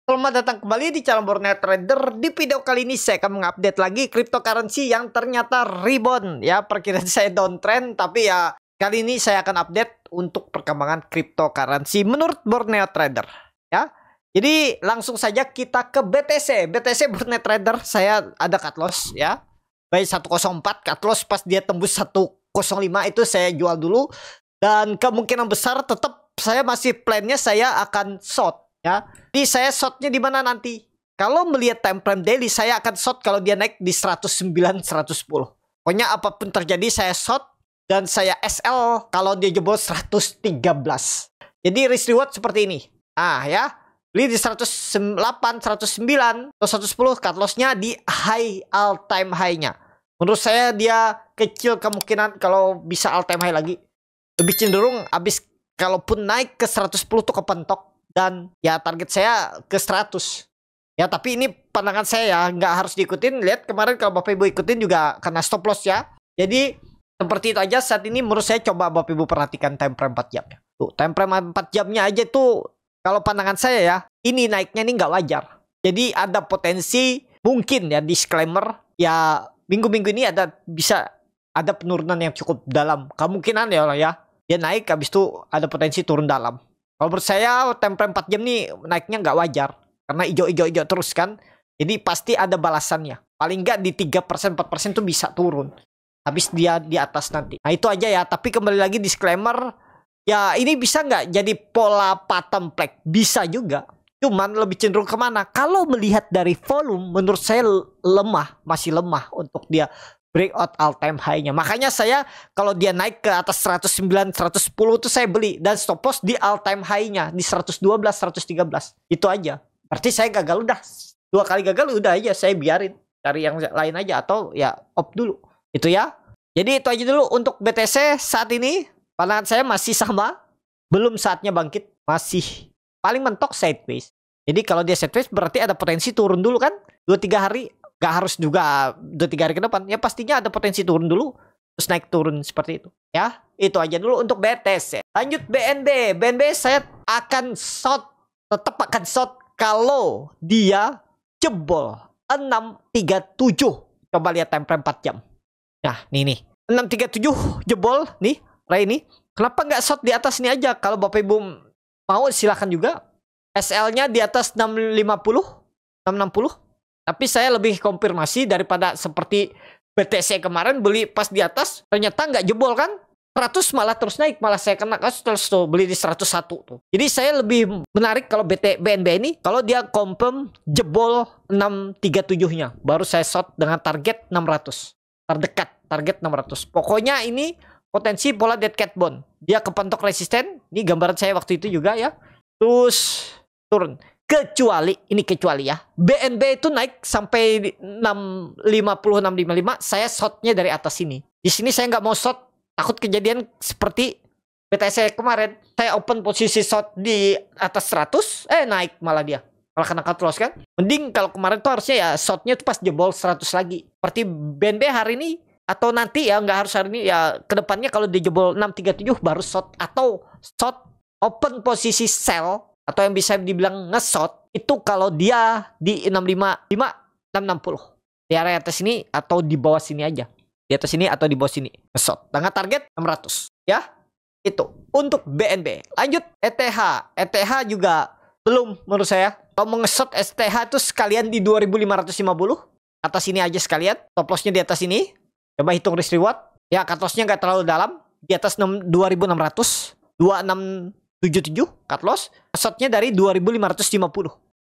Selamat datang kembali di channel Borneo Trader. Di video kali ini saya akan mengupdate lagi cryptocurrency yang ternyata rebound. Ya, perkiraan saya downtrend, tapi ya kali ini saya akan update untuk perkembangan cryptocurrency menurut Borneo Trader. Ya, jadi langsung saja kita ke BTC. BTC Borneo Trader, saya ada cut loss ya. Baik 104 cut loss pas dia tembus 105 itu saya jual dulu. Dan kemungkinan besar tetap saya masih plannya saya akan short. Ya, jadi saya shortnya di mana nanti? Kalau melihat time frame daily, saya akan short kalau dia naik di 109, 110. Pokoknya apapun terjadi, saya short dan saya SL kalau dia jebol 113. Jadi risk reward seperti ini. Ah ya, beli di 108, 109, atau 110, cut loss-nya di high all time high-nya. Menurut saya dia kecil kemungkinan kalau bisa all time high lagi. Lebih cenderung habis kalaupun naik ke 110 tuh kepentok. Dan ya target saya ke 100. Ya tapi ini pandangan saya ya, nggak harus diikutin. Lihat kemarin kalau Bapak Ibu ikutin juga kena stop loss ya. Jadi seperti itu aja saat ini menurut saya. Coba Bapak Ibu perhatikan time frame 4 jamnya. Tuh time frame 4 jamnya aja tuh kalau pandangan saya ya, ini naiknya ini nggak wajar. Jadi ada potensi mungkin ya, disclaimer ya, minggu-minggu ini bisa ada penurunan yang cukup dalam. Kemungkinan ya dia naik habis itu ada potensi turun dalam. Kalau menurut saya time frame 4 jam nih naiknya nggak wajar. Karena hijau-hijau terus kan. Jadi pasti ada balasannya. Paling nggak di 3%, 4% tuh bisa turun. Habis dia di atas nanti. Nah itu aja ya. Tapi kembali lagi disclaimer. Ya ini bisa nggak jadi pola pattern flag? Bisa juga. Cuman lebih cenderung kemana? Kalau melihat dari volume menurut saya lemah. Masih lemah untuk dia breakout all time high-nya. Makanya saya kalau dia naik ke atas 109, 110 tuh saya beli. Dan stop loss di all time high-nya. Di 112, 113. Itu aja. Berarti saya gagal udah. 2 kali gagal udah aja. Saya biarin. Cari yang lain aja. Atau ya off dulu. Itu ya. Jadi itu aja dulu untuk BTC saat ini. Pandangan saya masih sama. Belum saatnya bangkit. Masih paling mentok sideways. Jadi kalau dia sideways berarti ada potensi turun dulu kan. 2-3 hari. Gak harus juga 2-3 hari ke depan. Ya pastinya ada potensi turun dulu. Terus naik turun seperti itu. Ya itu aja dulu untuk BTC. Lanjut BNB. BNB saya akan short. Tetap akan short kalau dia jebol 637. Coba lihat time frame 4 jam. Nah nih 637 jebol. Nih Ray ini. Kenapa nggak short di atas ini aja? Kalau Bapak Ibu mau silahkan juga. SL-nya di atas 650. 660. Tapi saya lebih konfirmasi daripada seperti BTC kemarin beli pas di atas ternyata nggak jebol kan. 100 malah terus naik. Malah saya kena kasus tuh beli di 101 tuh. Jadi saya lebih menarik kalau BNB ini kalau dia confirm jebol 637-nya. Baru saya short dengan target 600. Terdekat target 600. Pokoknya ini potensi pola dead cat bond. Dia kepentok resisten. Ini gambaran saya waktu itu juga ya. Terus turun. Kecuali ya BNB itu naik sampai 650 655 saya shortnya dari atas sini. Di sini saya nggak mau short, takut kejadian seperti BTC kemarin. Saya open posisi short di atas 100 naik malah dia. Malah kena cut loss kan. Mending kalau kemarin tuh harusnya ya shortnya tuh pas jebol 100 lagi. Seperti BNB hari ini atau nanti ya, nggak harus hari ini ya, kedepannya kalau dia jebol 637 baru short atau short open posisi sell. Atau yang bisa dibilang nge-short itu kalau dia di 655, 660. Di area atas sini atau di bawah sini aja. Di atas sini atau di bawah sini. Nge-short. Dengan target 600. Ya. Itu. Untuk BNB. Lanjut ETH. ETH juga belum menurut saya. Kalau mau nge-short ETH itu sekalian di 2550. Atas sini aja sekalian. Top loss-nya di atas sini. Coba hitung risk reward. Ya cut loss-nya nggak terlalu dalam. Di atas 2600. 2677 cut loss. Shotnya dari 2550.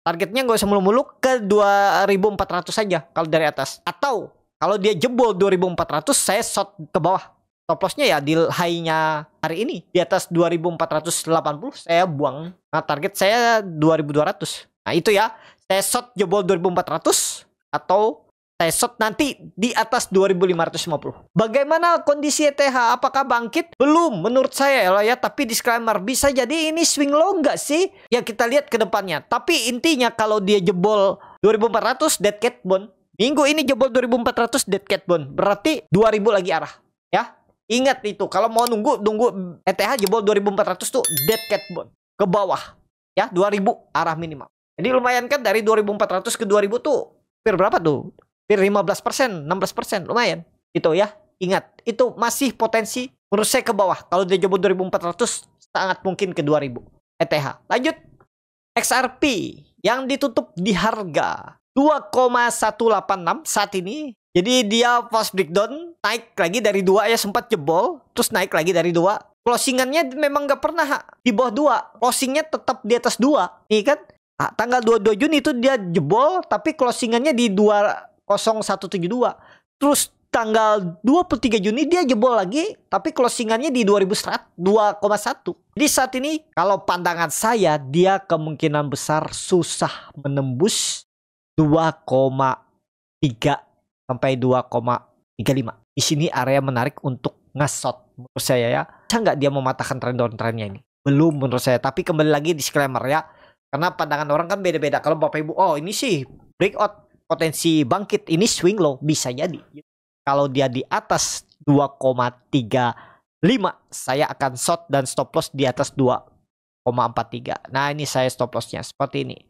Targetnya nggak usah mulu-mulu ke 2400 saja kalau dari atas. Atau kalau dia jebol 2400 saya shot ke bawah. Stop loss-nya ya di high-nya hari ini. Di atas 2480 saya buang. Nah target saya 2200. Nah itu ya. Saya shot jebol 2400. Atau saya shot nanti di atas 2550. Bagaimana kondisi ETH? Apakah bangkit? Belum menurut saya ya. Tapi disclaimer, bisa jadi ini swing low nggak sih? Ya kita lihat ke depannya. Tapi intinya kalau dia jebol 2400 dead cat bond. Minggu ini jebol 2400 dead cat bond. Berarti 2000 lagi arah. Ya. Ingat itu. Kalau mau nunggu ETH jebol 2400 tuh dead cat bond. Ke bawah. Ya 2000 arah minimal. Jadi lumayan kan dari 2400 ke 2000 tuh hampir berapa tuh? Hampir 15%, 16%, lumayan. Itu ya. Ingat, itu masih potensi menurut saya ke bawah. Kalau dia jebol 2400 sangat mungkin ke 2000 ETH. Lanjut. XRP yang ditutup di harga 2,186 saat ini. Jadi dia fast breakdown, naik lagi dari 2 ya, sempat jebol, terus naik lagi dari 2. Closingannya memang gak pernah di bawah 2. Closingnya tetap di atas 2. Nih kan? Nah, tanggal 22 Juni itu dia jebol, tapi closingannya di 20172. Terus tanggal 23 Juni dia jebol lagi, tapi closingannya di 2,1. Jadi saat ini kalau pandangan saya, dia kemungkinan besar susah menembus 2,3 sampai 2,35. Di sini area menarik untuk nge-short menurut saya ya. Bisa nggak dia mematahkan trend downtrendnya ini? Belum menurut saya. Tapi kembali lagi disclaimer ya. Karena pandangan orang kan beda-beda. Kalau Bapak Ibu, oh ini sih breakout potensi bangkit, ini swing low, bisa jadi. Kalau dia di atas 2,35, saya akan short dan stop loss di atas 2,43. Nah ini saya stop lossnya seperti ini.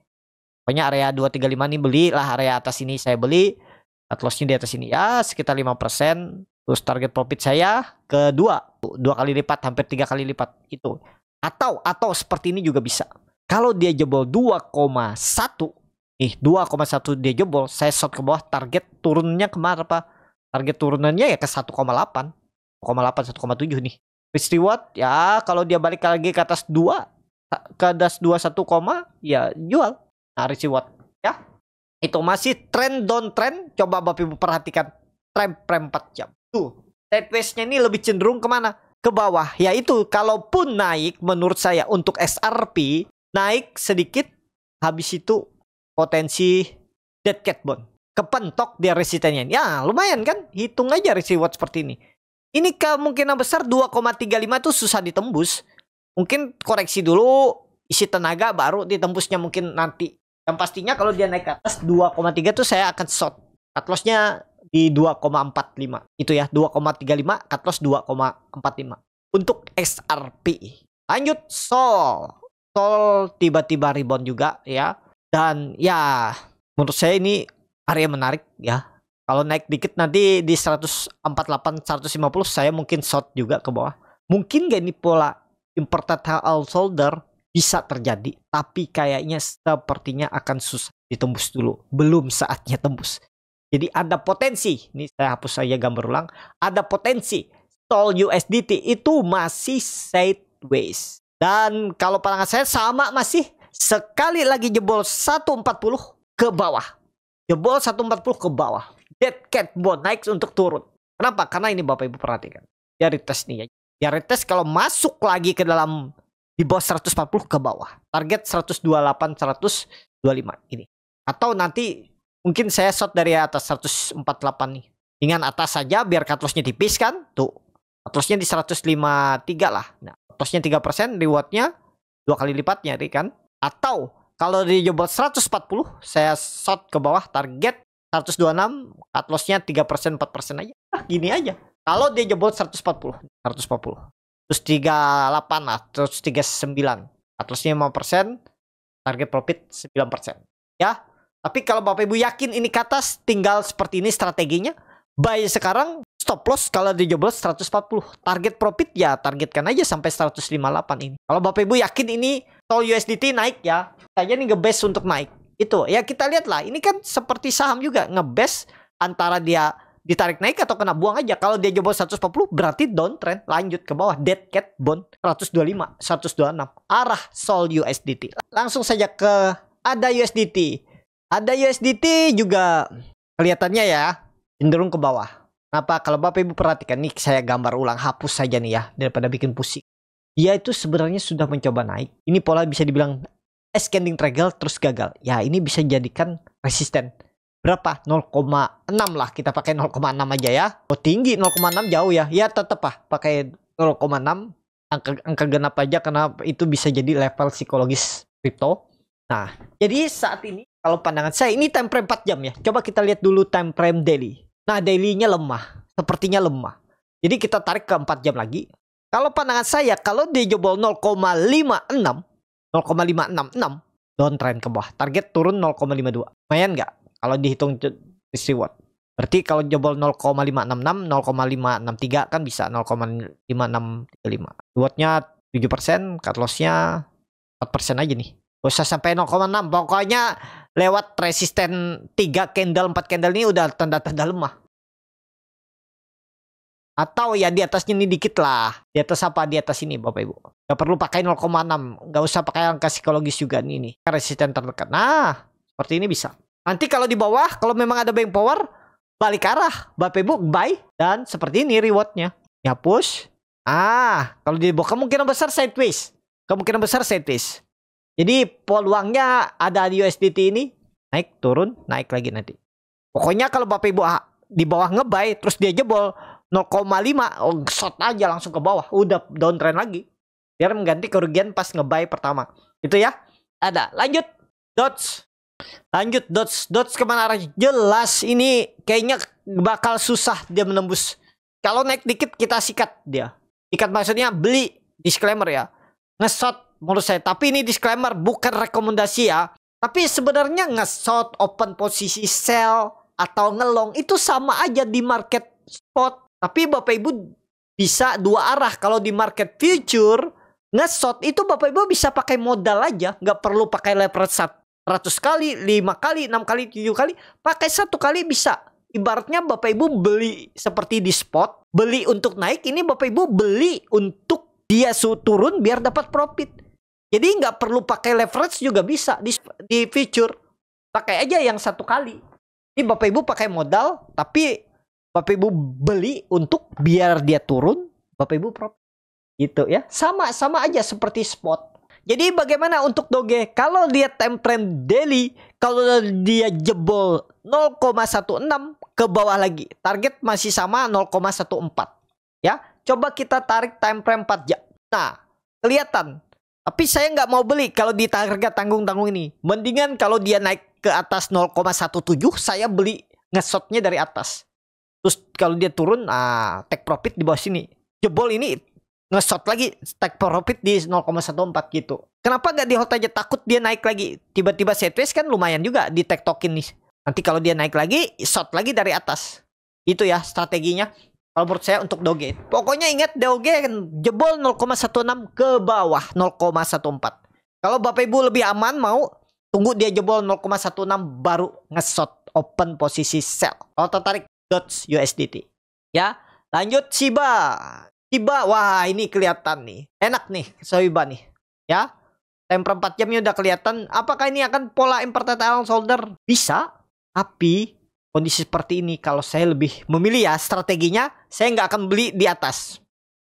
Pokoknya area 235 ini belilah, area atas ini saya beli. Cut lossnya di atas ini ya sekitar 5%. Terus target profit saya ke 2 kali lipat, hampir 3 kali lipat itu. Atau seperti ini juga bisa. Kalau dia jebol 2,1, nih 2,1 dia jebol, saya short ke bawah, target turunnya kemana apa? Target turunannya ya ke 1,8, 1,7 nih. Risk reward ya kalau dia balik lagi ke atas 2, ke atas 21, ya jual. Nah risk reward ya. Itu masih trend downtrend. Coba Bapak Ibu perhatikan time frame 4 jam. Tuh, sideways-nya ini lebih cenderung kemana? Ke bawah. Yaitu kalaupun naik menurut saya untuk XRP naik sedikit, habis itu potensi dead cat bond. Kepentok dia resistennya. Ya lumayan kan? Hitung aja risk reward seperti ini. Ini kemungkinan besar 2,35 itu susah ditembus. Mungkin koreksi dulu, isi tenaga baru ditembusnya mungkin nanti. Yang pastinya kalau dia naik ke atas 2,3 tuh saya akan short. Cut loss-nya di 2,45. Itu ya, 2,35, cut loss 2,45. Untuk XRP. Lanjut Sol. Sol tiba-tiba rebound juga ya. Dan ya menurut saya ini area menarik ya. Kalau naik dikit nanti di 148, 150 saya mungkin short juga ke bawah. Mungkin gak ini pola important holder bisa terjadi. Tapi kayaknya sepertinya akan susah ditembus dulu. Belum saatnya tembus. Jadi ada potensi. Ini saya hapus saja gambar ulang. Ada potensi Sol USDT itu masih sideways. Dan kalau pandangan saya sama masih sekali lagi jebol 140 ke bawah. Jebol 140 ke bawah. Dead cat bond naik untuk turun. Kenapa? Karena ini Bapak Ibu perhatikan. Dia retest nih ya. Dia retest kalau masuk lagi ke dalam di bawah 140 ke bawah. Target 128, 125 ini. Atau nanti mungkin saya short dari atas 148 nih. Dengan atas saja biar cut loss-nya tipis kan. Tuh. Cut loss-nya di 153 lah. Nah, cut loss-nya 3%, reward-nya 2 kali lipatnya kan. Atau kalau di jebol 140, saya short ke bawah target 126, cut loss-nya 3%, 4% aja. Nah, gini aja. Kalau dia jebol 140. Terus 38 lah, terus 39. Cut loss-nya 5%, target profit 9%. Ya. Tapi kalau Bapak Ibu yakin ini ke atas, tinggal seperti ini strateginya. Buy sekarang, stop loss kalau di jebol 140. Target profit ya targetkan aja sampai 158 ini. Kalau Bapak Ibu yakin ini Sol USDT naik ya, saya nih ngebase untuk naik. Itu ya kita lihat lah. Ini kan seperti saham juga ngebase antara dia ditarik naik atau kena buang aja. Kalau dia jebol 140 berarti downtrend, lanjut ke bawah. Dead cat bond 125, 126. Arah Sol USDT. Langsung saja ke ADA USDT. ADA USDT juga kelihatannya ya cenderung ke bawah. Kenapa? Kalau Bapak Ibu perhatikan nih, saya gambar ulang, hapus saja nih ya daripada bikin pusing. Dia itu sebenarnya sudah mencoba naik. Ini pola bisa dibilang ascending triangle terus gagal. Ya ini bisa jadikan resisten. Berapa? 0,6 lah. Kita pakai 0,6 aja ya. Oh tinggi 0,6 jauh ya. Ya tetap lah pakai 0,6. Angka genap aja karena itu bisa jadi level psikologis kripto. Nah jadi saat ini kalau pandangan saya ini time frame 4 jam ya. Coba kita lihat dulu time frame daily. Nah daily-nya lemah. Sepertinya lemah. Jadi kita tarik ke 4 jam lagi. Kalau pandangan saya, kalau dia jebol 0,566, downtrend ke bawah. Target turun 0,52. Lumayan nggak kalau dihitung risk reward? Berarti kalau jebol 0,566, 0,563 kan bisa 0,5635. Rewardnya 7%, cut lossnya 4% aja nih. Gak usah sampai 0,6. Pokoknya lewat resisten 3 candle, 4 candle ini udah tanda-tanda lemah. Atau ya di atasnya ini dikit lah. Di atas apa? Di atas ini Bapak Ibu. Gak perlu pakai 0,6. Gak usah pakai angka psikologis juga nih. Ini resisten terdekat. Nah, seperti ini bisa. Nanti kalau di bawah, kalau memang ada buying power, balik arah. Bapak Ibu buy. Dan seperti ini rewardnya. Ya push. Kalau di bawah kemungkinan besar sideways. Kemungkinan besar sideways. Jadi peluangnya ada di USDT ini. Naik, turun, naik lagi nanti. Pokoknya kalau Bapak Ibu di bawah ngebuy, terus dia jebol 0,5, short aja langsung ke bawah. Udah downtrend lagi. Biar mengganti kerugian pas ngebuy pertama. Itu ya. Ada. Lanjut. Dots. Lanjut Dots. Dots kemana arahnya? Jelas ini kayaknya bakal susah dia menembus. Kalau naik dikit kita sikat dia. Sikat maksudnya beli. Disclaimer ya. Nge-short menurut saya. Tapi ini disclaimer bukan rekomendasi ya. Tapi sebenarnya nge-short, open posisi sell, atau ngelong itu sama aja di market spot. Tapi Bapak Ibu bisa dua arah. Kalau di market future, nge-short itu Bapak Ibu bisa pakai modal aja. Nggak perlu pakai leverage 100 kali, 5 kali, 6 kali, 7 kali. Pakai 1 kali bisa. Ibaratnya Bapak Ibu beli seperti di spot. Beli untuk naik, ini Bapak Ibu beli untuk dia turun biar dapat profit. Jadi nggak perlu pakai leverage juga bisa di future. Pakai aja yang 1 kali. Ini Bapak Ibu pakai modal, tapi Bapak Ibu beli untuk biar dia turun, Bapak Ibu profit. Gitu ya. Sama aja seperti spot. Jadi bagaimana untuk Doge? Kalau dia time frame daily, kalau dia jebol 0,16 ke bawah lagi. Target masih sama 0,14. Ya. Coba kita tarik time frame 4 jam. Nah, kelihatan. Tapi saya nggak mau beli kalau di harga tanggung-tanggung ini. Mendingan kalau dia naik ke atas 0,17, saya beli nge-shotnya dari atas. Terus kalau dia turun, take profit di bawah sini. Jebol ini nge-shot lagi, take profit di 0,14 gitu. Kenapa nggak di hold aja? Takut dia naik lagi. Tiba-tiba sideways kan lumayan juga di take token nih. Nanti kalau dia naik lagi, shot lagi dari atas. Itu ya strateginya. Kalau menurut saya untuk Doge. Pokoknya ingat Doge jebol 0,16 ke bawah 0,14. Kalau Bapak Ibu lebih aman mau tunggu dia jebol 0,16 baru nge-shot open posisi sell. Kalau tertarik Dots USDT. Ya, lanjut Shiba. Shiba, wah ini kelihatan nih. Enak nih Shiba nih. Ya. Temper 4 jamnya udah kelihatan. Apakah ini akan pola imported shoulder? Bisa. Tapi kondisi seperti ini kalau saya lebih memilih ya strateginya saya nggak akan beli di atas.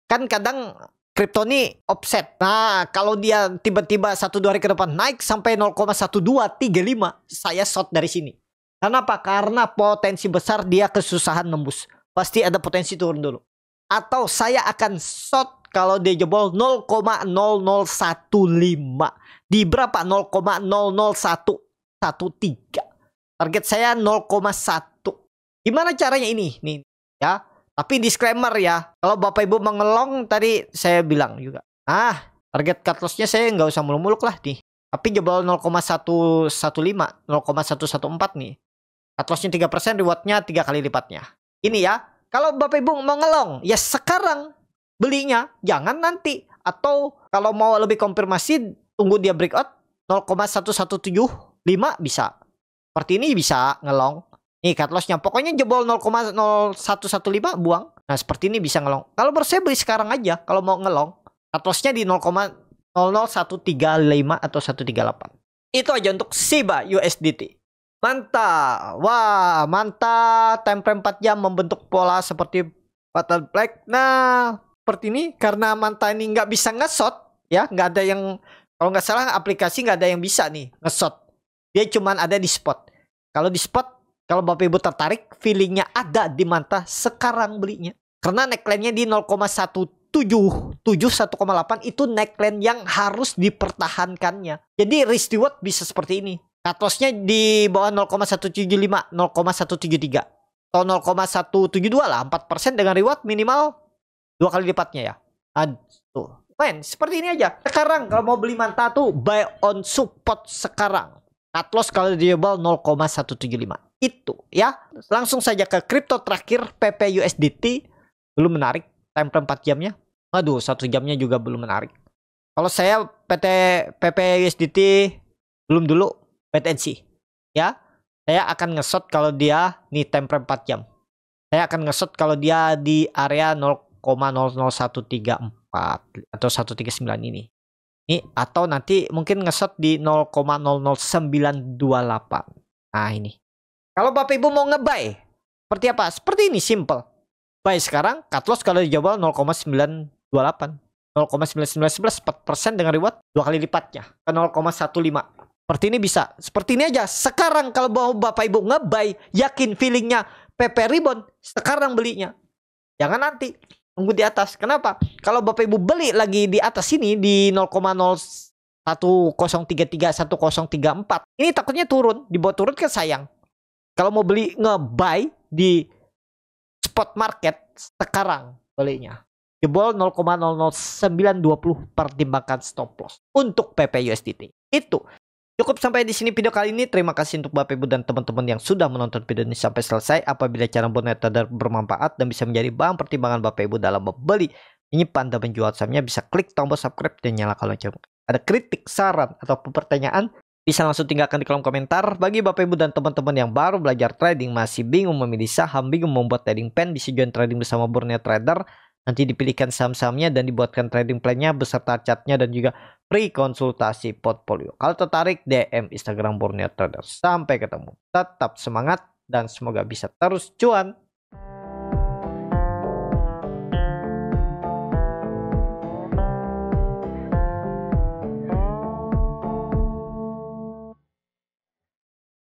Kan kadang kripto ini offset. Nah, kalau dia tiba-tiba 1-2 hari ke depan naik sampai 0,1235, saya short dari sini. Kenapa? Karena potensi besar dia kesusahan nembus. Pasti ada potensi turun dulu. Atau saya akan short kalau dia jebol 0,0015. Di berapa? 0,00113. Target saya 0,1. Gimana caranya ini? Nih ya. Tapi disclaimer ya. Kalau Bapak Ibu mengelong tadi saya bilang juga. Target cut loss-nya saya nggak usah muluk-muluk lah nih. Tapi jebol 0,115, 0,114 nih. Cut loss-nya 3%, reward-nya 3 kali lipatnya. Ini ya. Kalau Bapak Ibu mengelong, ya sekarang belinya, jangan nanti. Atau kalau mau lebih konfirmasi, tunggu dia breakout 0,1175 bisa. Seperti ini bisa ngelong. Nih cut loss-nya. Pokoknya jebol 0,0115 buang. Nah seperti ini bisa ngelong. Kalau menurut saya beli sekarang aja. Kalau mau ngelong. Cut loss-nya di 0,00135 atau 138. Itu aja untuk Shiba USDT. Mantap. Wah mantap. Time frame 4 jam membentuk pola seperti pattern black. Nah seperti ini. Karena mantap ini nggak bisa nge-shot. Ya nggak ada yang. Kalau nggak salah aplikasi nggak ada yang bisa nih nge-shot. Dia cuman ada di spot. Kalau di spot, kalau Bapak Ibu tertarik, feelingnya ada di mantap sekarang belinya. Karena neckline-nya di 0,177, 1,8 itu neckline yang harus dipertahankannya. Jadi risk reward bisa seperti ini. Cut loss-nya di bawah 0,175, 0,173. Atau 0,172 lah, 4% dengan reward minimal 2 kali lipatnya ya. Tuh. main seperti ini aja. Sekarang kalau mau beli manta tuh buy on support sekarang. Cut loss kalau di bawah 0,175. Itu ya. Langsung saja ke kripto terakhir PPUSDT. Belum menarik. Time frame 4 jamnya. Aduh, 1 jamnya juga belum menarik. Kalau saya PPUSDT belum dulu. wait and see. Ya. Saya akan nge-short kalau dia nih time frame 4 jam. Saya akan nge-short kalau dia di area 0,00134 atau 139 ini. Atau nanti mungkin nge-short di 0,00928. Nah, ini. Kalau Bapak Ibu mau nge-buy, seperti apa? Seperti ini, simple. Buy sekarang, cut loss kalau di bawah 0,928. 0,9911 4% dengan reward 2 kali lipatnya ke 0,15. Seperti ini bisa. Seperti ini aja. Sekarang kalau mau Bapak Ibu nge-buy, yakin feelingnya PP Rebound, sekarang belinya. Jangan nanti. Tunggu di atas. Kenapa? Kalau Bapak Ibu beli lagi di atas ini di 0,01033 1034. Ini takutnya turun. Di bawah turun kan sayang. Kalau mau beli nge-buy di spot market sekarang belinya. Jebol 0,00920 pertimbangkan stop loss untuk PPUSDT. Itu. Cukup sampai di sini video kali ini. Terima kasih untuk Bapak Ibu dan teman-teman yang sudah menonton video ini sampai selesai. Apabila channel Borneo Trader bermanfaat dan bisa menjadi bahan pertimbangan Bapak Ibu dalam membeli, menyimpan dan menjual sahamnya, bisa klik tombol subscribe dan nyalakan lonceng. Ada kritik, saran atau pertanyaan, bisa langsung tinggalkan di kolom komentar. Bagi Bapak Ibu dan teman-teman yang baru belajar trading, masih bingung memilih saham, bingung membuat trading plan, bisa join trading bersama Borneo Trader. Nanti dipilihkan saham-sahamnya dan dibuatkan trading plan-nya beserta chartnya dan juga free konsultasi portfolio. Kalau tertarik, DM Instagram Borneo Trader. Sampai ketemu. Tetap semangat dan semoga bisa terus cuan.